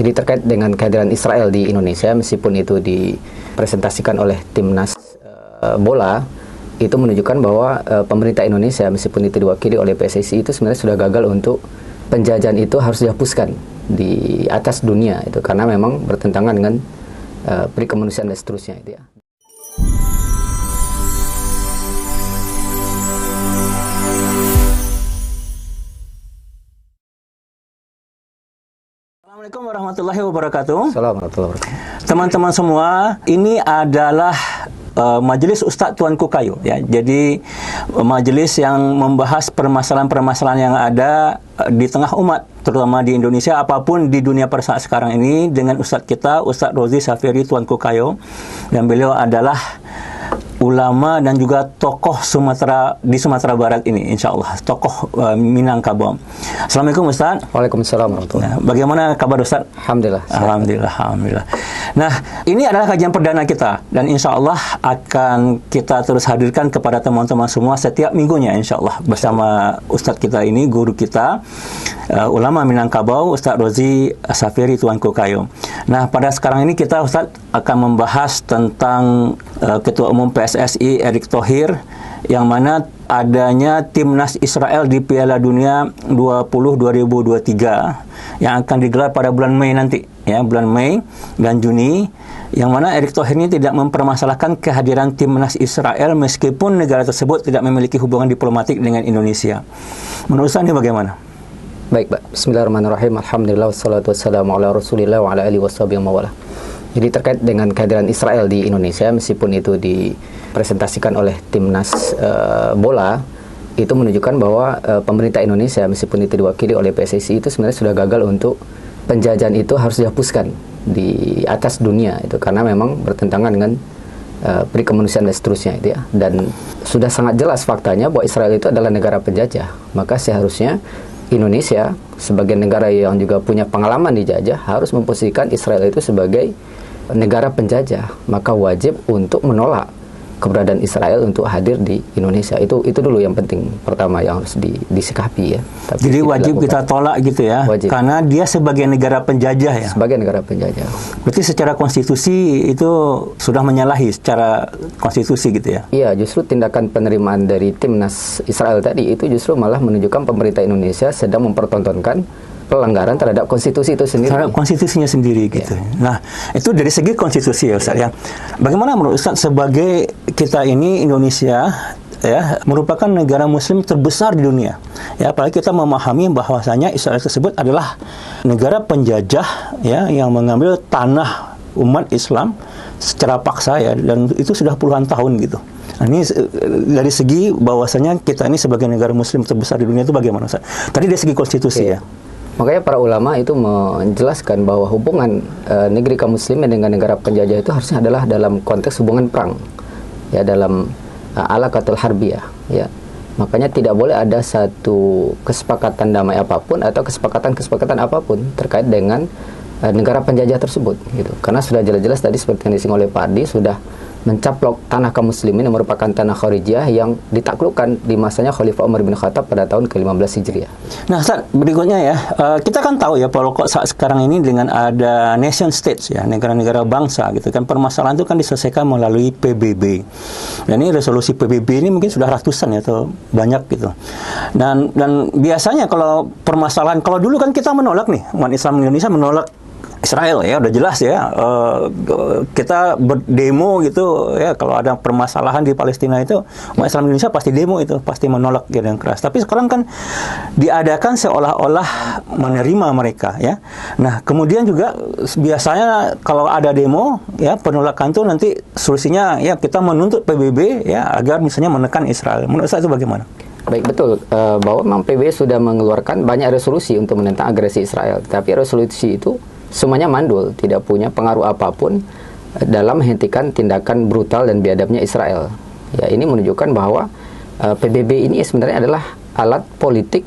Jadi terkait dengan kehadiran Israel di Indonesia, meskipun itu dipresentasikan oleh timnas bola, itu menunjukkan bahwa pemerintah Indonesia, meskipun itu diwakili oleh PSSI, itu sebenarnya sudah gagal untuk penjajahan itu harus dihapuskan di atas dunia itu, karena memang bertentangan dengan pri kemanusiaan dan seterusnya itu ya. Assalamualaikum warahmatullahi wabarakatuh. Assalamualaikum warahmatullahi wabarakatuh. Teman-teman semua, ini adalah Majelis Ustadz Tuanku Kayu ya. Jadi majelis yang membahas permasalahan-permasalahan yang ada di tengah umat, terutama di Indonesia apapun di dunia pada saat sekarang ini, dengan Ustadz kita, Ustadz Rozi Safiri Tuanku Kayu, dan beliau adalah ulama dan juga tokoh di Sumatera Barat ini, insya Allah, tokoh Minangkabau. Assalamualaikum Ustaz. Waalaikumsalam warahmatullahi wabarakatuh. Bagaimana kabar Ustaz? Alhamdulillah. Alhamdulillah. Nah, ini adalah kajian perdana kita, dan insya Allah akan kita terus hadirkan kepada teman-teman semua setiap minggunya, insya Allah, bersama Ustadz kita ini, guru kita, ulama Minangkabau, Ustadz Rozi Safiri Tuanku Kayu. Nah, pada sekarang ini kita, Ustadz, akan membahas tentang Ketua Umum PSSI Erick Thohir, yang mana adanya timnas Israel di Piala Dunia 2023 yang akan digelar pada bulan Mei nanti, ya, bulan Mei dan Juni, yang mana Erick Thohir ini tidak mempermasalahkan kehadiran timnas Israel meskipun negara tersebut tidak memiliki hubungan diplomatik dengan Indonesia. Menurut Ustaz ini bagaimana? Baik, Pak. Bismillahirrahmanirrahim. Alhamdulillah wassalatu wassalamu ala Rasulillah wa ala alihi washabihi wa wala. Jadi terkait dengan kehadiran Israel di Indonesia, meskipun itu dipresentasikan oleh timnas bola, itu menunjukkan bahwa pemerintah Indonesia, meskipun itu diwakili oleh PSSI, itu sebenarnya sudah gagal untuk penjajahan itu harus dihapuskan di atas dunia itu, karena memang bertentangan dengan pri kemanusiaan dan seterusnya itu ya. Dan sudah sangat jelas faktanya bahwa Israel itu adalah negara penjajah. Maka seharusnya Indonesia sebagai negara yang juga punya pengalaman dijajah harus memposisikan Israel itu sebagai negara penjajah, maka wajib untuk menolak keberadaan Israel untuk hadir di Indonesia. Itu dulu yang penting pertama yang harus disikapi ya. Tapi jadi wajib kita tolak gitu ya, wajib. Karena dia sebagai negara penjajah ya. Sebagai negara penjajah. Berarti secara konstitusi itu sudah menyalahi secara konstitusi gitu ya. Iya, justru tindakan penerimaan dari timnas Israel tadi itu justru malah menunjukkan pemerintah Indonesia sedang mempertontonkan pelanggaran terhadap konstitusi itu sendiri. Terhadap konstitusinya sendiri gitu. Ya. Nah, itu dari segi konstitusi ya Ustaz ya. Bagaimana menurut Ustaz sebagai kita ini Indonesia ya merupakan negara muslim terbesar di dunia. Ya, apalagi kita memahami bahwasanya Israel tersebut adalah negara penjajah ya yang mengambil tanah umat Islam secara paksa ya, dan itu sudah puluhan tahun gitu. Nah, ini dari segi bahwasanya kita ini sebagai negara muslim terbesar di dunia itu bagaimana Ustaz? Tadi dari segi konstitusi ya. Makanya para ulama itu menjelaskan bahwa hubungan negeri kaum muslimin dengan negara penjajah itu harusnya adalah dalam konteks hubungan perang, ya, dalam alaqatul harbiyah, ya. Makanya tidak boleh ada satu kesepakatan damai apapun atau kesepakatan apapun terkait dengan negara penjajah tersebut, gitu. Karena sudah jelas-jelas tadi seperti yang disinggung oleh Pak Ardi, sudah mencaplok tanah kaum muslimin yang merupakan tanah Kharijiyah yang ditaklukkan di masanya Khalifah Umar bin Khattab pada tahun ke-15 Hijriah. Nah, Ustaz, berikutnya ya, kita kan tahu ya kalau saat sekarang ini dengan ada nation states ya, negara-negara bangsa gitu kan, permasalahan itu kan diselesaikan melalui PBB. Dan ini resolusi PBB ini mungkin sudah ratusan ya atau banyak gitu. Dan biasanya kalau permasalahan, kalau dulu kan kita menolak nih, umat Islam Indonesia menolak Israel ya, udah jelas ya, kita berdemo gitu ya, kalau ada permasalahan di Palestina itu umat Islam Indonesia pasti demo itu, pasti menolak dengan keras. Tapi sekarang kan diadakan seolah-olah menerima mereka ya. Nah, kemudian juga biasanya kalau ada demo ya, penolakan itu nanti solusinya ya kita menuntut PBB ya agar misalnya menekan Israel. Menurut saya itu bagaimana? Baik, betul bahwa memang PBB sudah mengeluarkan banyak resolusi untuk menentang agresi Israel, tapi resolusi itu semuanya mandul, tidak punya pengaruh apapun dalam menghentikan tindakan brutal dan biadabnya Israel. Ya, ini menunjukkan bahwa PBB ini sebenarnya adalah alat politik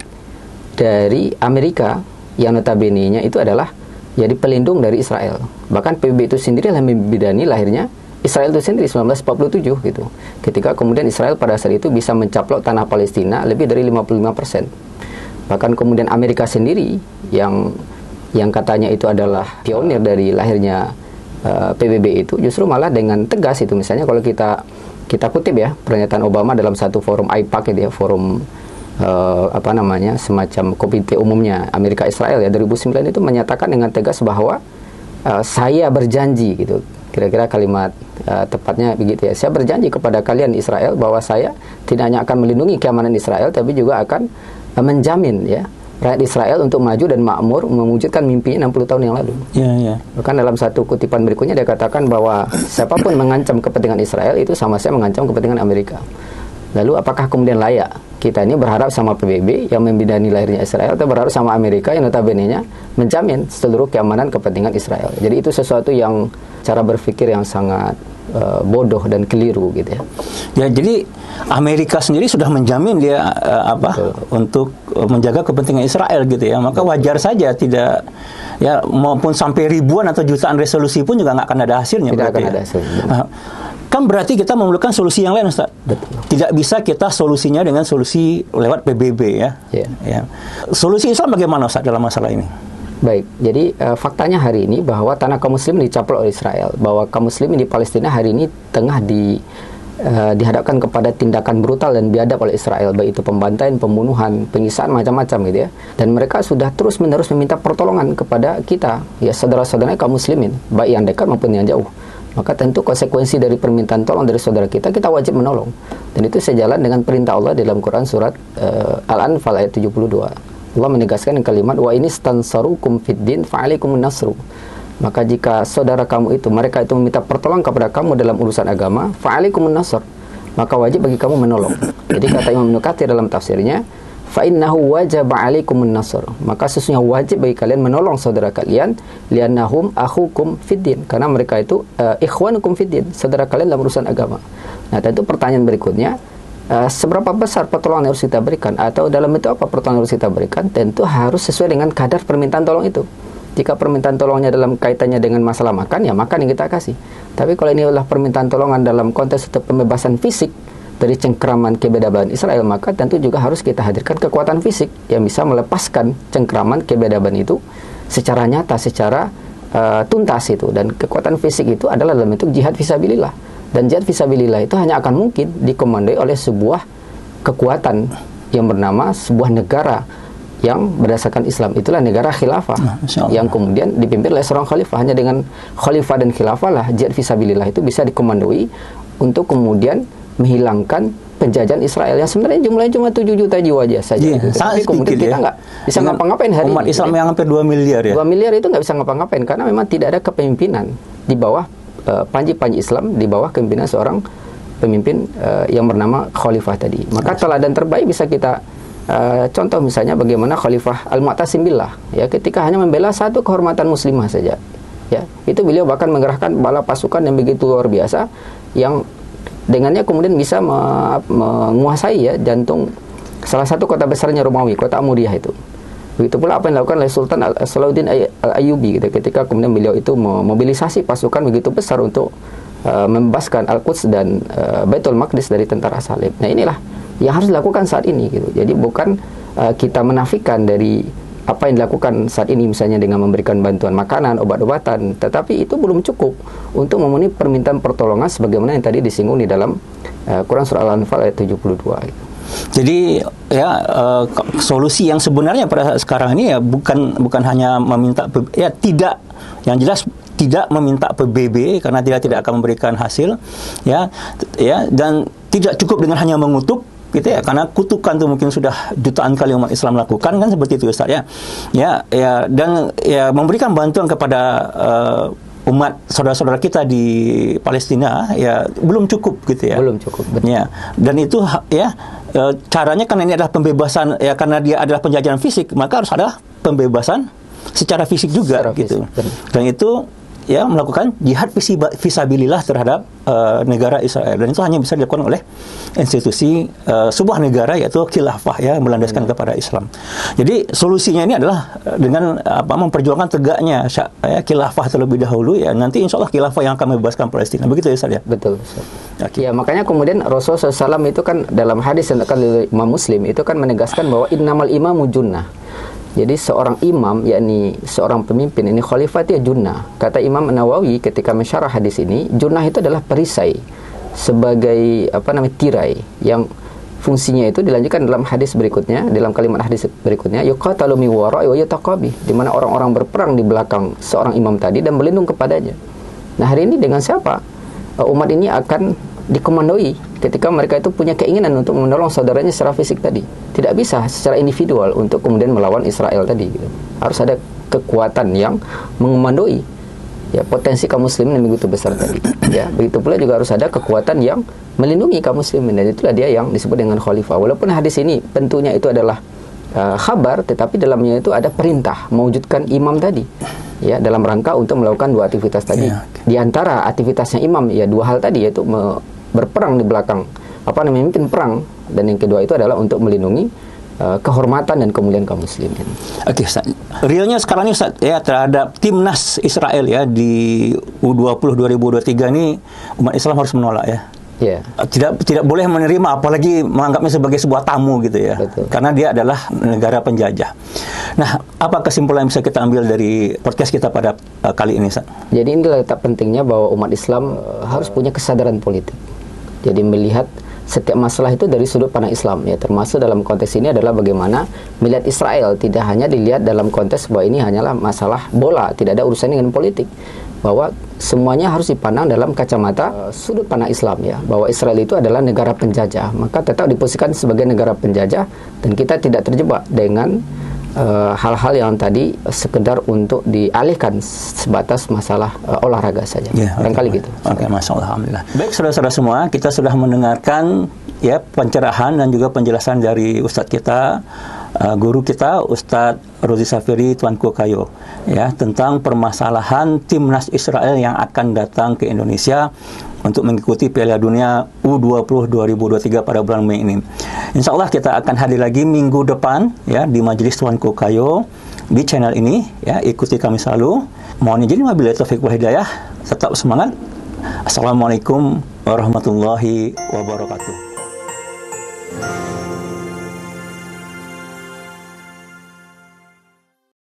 dari Amerika yang notabene-nya itu adalah jadi pelindung dari Israel. Bahkan PBB itu sendiri yang membidani lahirnya Israel itu sendiri 1947 gitu. Ketika kemudian Israel pada saat itu bisa mencaplok tanah Palestina lebih dari 55%. Bahkan kemudian Amerika sendiri yang yang katanya itu adalah pionir dari lahirnya PBB itu, justru malah dengan tegas itu, misalnya kalau kita kutip ya pernyataan Obama dalam satu forum AIPAC itu ya, forum semacam komite umumnya Amerika Israel ya 2009, itu menyatakan dengan tegas bahwa saya berjanji gitu, kira-kira kalimat tepatnya begitu ya, saya berjanji kepada kalian Israel bahwa saya tidak hanya akan melindungi keamanan Israel, tapi juga akan menjamin ya rakyat Israel untuk maju dan makmur mewujudkan mimpinya 60 tahun yang lalu. Bahkan dalam satu kutipan berikutnya dia katakan bahwa siapapun mengancam kepentingan Israel itu sama saya mengancam kepentingan Amerika. Lalu apakah kemudian layak kita ini berharap sama PBB yang membidani lahirnya Israel, atau berharap sama Amerika yang notabene-nya menjamin seluruh keamanan kepentingan Israel? Jadi itu sesuatu yang cara berpikir yang sangat bodoh dan keliru gitu ya. Ya, jadi Amerika sendiri sudah menjamin dia untuk menjaga kepentingan Israel gitu ya. Maka wajar saja tidak ya, maupun sampai ribuan atau jutaan resolusi pun juga nggak akan ada hasilnya. Tidak akan ada hasilnya. Kan berarti kita memerlukan solusi yang lain, Ustaz. Betul. Tidak bisa kita solusinya dengan solusi lewat PBB ya. Ya. Solusi Islam bagaimana, Ustaz, dalam masalah ini? Baik, jadi faktanya hari ini bahwa tanah kaum muslimin dicaplok oleh Israel, bahwa kaum muslimin di Palestina hari ini tengah dihadapkan kepada tindakan brutal dan biadab oleh Israel, baik itu pembantaian, pembunuhan, penyiksaan macam-macam gitu ya. Dan mereka sudah terus-menerus meminta pertolongan kepada kita, ya saudara-saudara kaum muslimin, baik yang dekat maupun yang jauh. Maka tentu konsekuensi dari permintaan tolong dari saudara kita wajib menolong. Dan itu sejalan dengan perintah Allah dalam Quran surat Al-Anfal ayat 72. Allah menegaskan kalimat wa ini stansarukum fiddin fa'alikumun nasru. Maka jika saudara kamu itu, mereka itu meminta pertolongan kepada kamu dalam urusan agama, fa'alikumun nasr, maka wajib bagi kamu menolong. Jadi kata Imam Ibnu Katsir dalam tafsirnya, fa innahu wajaba 'alaikumun nasr, maka sesungguhnya wajib bagi kalian menolong saudara kalian, liannahum akhukum fiddin, karena mereka itu ikhwanukum fiddin, saudara kalian dalam urusan agama. Nah, tentu pertanyaan berikutnya, seberapa besar pertolongan yang harus kita berikan, atau dalam bentuk apa pertolongan yang harus kita berikan? Tentu harus sesuai dengan kadar permintaan tolong itu. Jika permintaan tolongnya dalam kaitannya dengan masalah makan, ya makan yang kita kasih. Tapi kalau ini adalah permintaan tolongan dalam konteks pembebasan fisik dari cengkraman kebedaban Israel, maka tentu juga harus kita hadirkan kekuatan fisik yang bisa melepaskan cengkraman kebedaban itu secara nyata, secara tuntas itu. Dan kekuatan fisik itu adalah dalam bentuk jihad fisabilillah. Dan jihad fisabilillah itu hanya akan mungkin dikomandoi oleh sebuah kekuatan yang bernama sebuah negara yang berdasarkan Islam. Itulah negara khilafah yang kemudian dipimpin oleh seorang khalifah. Hanya dengan khalifah dan khilafah lah jihad fisabilillah itu bisa dikomandoi untuk kemudian menghilangkan penjajahan Israel yang sebenarnya jumlahnya cuma 7 juta jiwa aja saja. Tapi kemudian kita nggak bisa ngapa-ngapain hari ini. Umat Islam yang hampir 2 miliar ya. 2 miliar itu nggak bisa ngapa-ngapain karena memang tidak ada kepemimpinan di bawah panji-panji Islam, di bawah kepemimpinan seorang pemimpin yang bernama khalifah tadi. Maka teladan terbaik bisa kita contoh misalnya bagaimana Khalifah Al-Mu'tasim billah ya, ketika hanya membela satu kehormatan muslimah saja ya, itu beliau bahkan mengerahkan bala pasukan yang begitu luar biasa yang dengannya kemudian bisa menguasai ya jantung salah satu kota besarnya Romawi, kota Amudiyah itu. Begitu pula apa yang dilakukan oleh Sultan Salahuddin Al-Ayyubi gitu, ketika kemudian beliau itu memobilisasi pasukan begitu besar untuk membebaskan Al-Quds dan Baitul Maqdis dari tentara salib. Nah, inilah yang harus dilakukan saat ini gitu. Jadi bukan kita menafikan dari apa yang dilakukan saat ini misalnya dengan memberikan bantuan makanan, obat-obatan, tetapi itu belum cukup untuk memenuhi permintaan pertolongan sebagaimana yang tadi disinggung di dalam Quran surah Al-Anfal ayat 72 gitu. Jadi ya solusi yang sebenarnya pada sekarang ini ya bukan hanya meminta ya tidak, yang jelas tidak meminta PBB karena tidak akan memberikan hasil ya dan tidak cukup dengan hanya mengutuk gitu ya, karena kutukan itu mungkin sudah jutaan kali umat Islam lakukan kan seperti itu Ustaz ya dan ya memberikan bantuan kepada umat saudara-saudara kita di Palestina ya belum cukup gitu ya. Belum cukup. Betul. Ya. Dan itu ya caranya karena ini adalah pembebasan ya, karena dia adalah penjajahan fisik, maka harus ada pembebasan secara fisik juga secara gitu. Fisik, dan itu ya melakukan jihad fisabilillah terhadap negara Israel, dan itu hanya bisa dilakukan oleh institusi sebuah negara yaitu khilafah ya, melandaskan kepada Islam. Jadi solusinya ini adalah dengan memperjuangkan tegaknya khilafah terlebih dahulu ya, nanti insya Allah khilafah yang akan membebaskan Palestina. Begitu ya Ustaz ya? Betul Ustaz. Okay. Ya makanya kemudian Rasulullah SAW itu kan dalam hadis yang oleh Imam Muslim itu kan menegaskan bahwa innamal imamu junnah. Jadi seorang imam, yakni seorang pemimpin, ini khalifah itu ya junnah. Kata Imam Nawawi ketika mensyarah hadis ini, junnah itu adalah perisai sebagai tirai yang fungsinya itu dilanjutkan dalam hadis berikutnya, dalam kalimat hadis berikutnya, yuqatalu min wara'i wa yataqabi, di mana orang-orang berperang di belakang seorang imam tadi dan berlindung kepadanya. Nah, hari ini dengan siapa? Umat ini akan dikomandoi ketika mereka itu punya keinginan untuk menolong saudaranya secara fisik tadi. Tidak bisa secara individual untuk kemudian melawan Israel tadi gitu. Harus ada kekuatan yang mengomandoi ya potensi kaum muslimin yang begitu besar tadi. Ya, begitu pula juga harus ada kekuatan yang melindungi kaum muslimin, dan itulah dia yang disebut dengan khalifah. Walaupun hadis ini bentuknya itu adalah khabar, tetapi dalamnya itu ada perintah mewujudkan imam tadi. Ya, dalam rangka untuk melakukan dua aktivitas tadi. Ya. Di antara aktivitasnya imam ya dua hal tadi, yaitu berperang di belakang memimpin perang, dan yang kedua itu adalah untuk melindungi kehormatan dan kemuliaan kaum muslimin. Oke, Ustaz. Realnya sekarang ini Ustaz, ya, terhadap timnas Israel ya di U20 2023 ini umat Islam harus menolak ya. Ya. Tidak boleh menerima, apalagi menganggapnya sebagai sebuah tamu gitu ya. Betul. Karena dia adalah negara penjajah. Nah, apa kesimpulan yang bisa kita ambil dari podcast kita pada kali ini, Ustaz? Jadi inilah letak pentingnya bahwa umat Islam harus punya kesadaran politik. Jadi melihat setiap masalah itu dari sudut pandang Islam ya, termasuk dalam konteks ini adalah bagaimana melihat Israel tidak hanya dilihat dalam konteks bahwa ini hanyalah masalah bola, tidak ada urusan dengan politik, bahwa semuanya harus dipandang dalam kacamata sudut pandang Islam ya, bahwa Israel itu adalah negara penjajah, maka tetap diposisikan sebagai negara penjajah, dan kita tidak terjebak dengan hal-hal yang tadi sekedar untuk dialihkan sebatas masalah olahraga saja. Ya, barangkali gitu. Oke, Masya Allah, alhamdulillah. Baik, saudara-saudara semua, kita sudah mendengarkan ya pencerahan dan juga penjelasan dari Ustadz kita, guru kita, Ustadz Rozi Safiri Tuanku Kayo, ya, tentang permasalahan timnas Israel yang akan datang ke Indonesia untuk mengikuti Piala Dunia U20 2023 pada bulan Mei ini. Insya Allah kita akan hadir lagi minggu depan ya di Majelis Tuanku Kayo di channel ini ya. Ikuti kami selalu. Mohon izin wabillahi taufiq wal hidayah. Tetap semangat. Assalamualaikum warahmatullahi wabarakatuh.